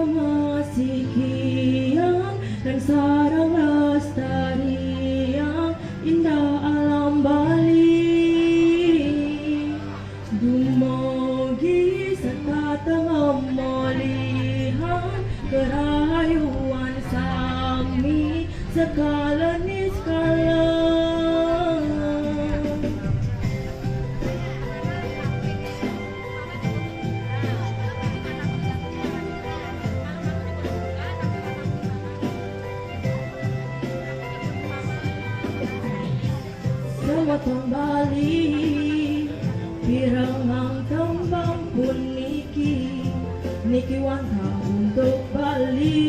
masih kian dan sarang lestari yang indah alam Bali. Dumogi serta tengah melihat kerayuan sami sekala niskala. Sewatong Bali, pirangang tembang pun niki wanta untuk Bali.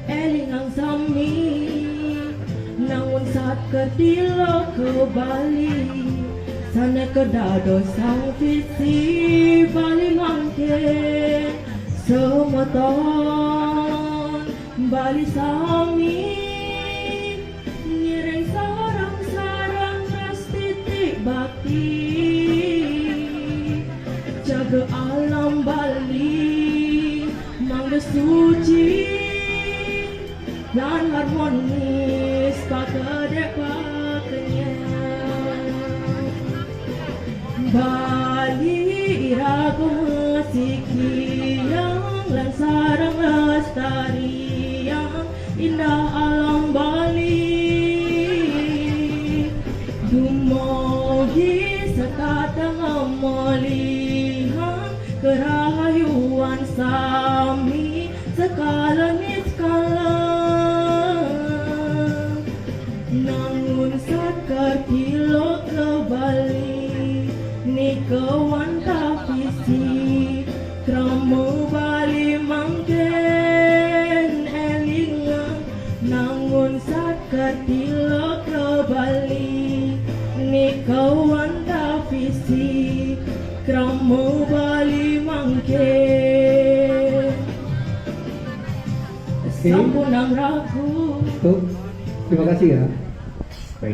Elingang sami, nangun saat ketilo ke Bali. Sana kedado sang visi Bali mangke semeton Bali sami. Bakti jaga alam Bali mangga suci dan harmonis pakadek pakenya. Bali irago masih kiang lan sarang lestari yang indah alam Bali. Dumogi serta tengah melihat kerayuan sami sekala niskala. Nangun saat kertilo ke Bali ni kewanta visi kramo Bali mangken elingang. Nangun saat kertilo ke Bali ni kewanta visi kramo Bali mangke. Sampun ang ragu. Terima kasih ya.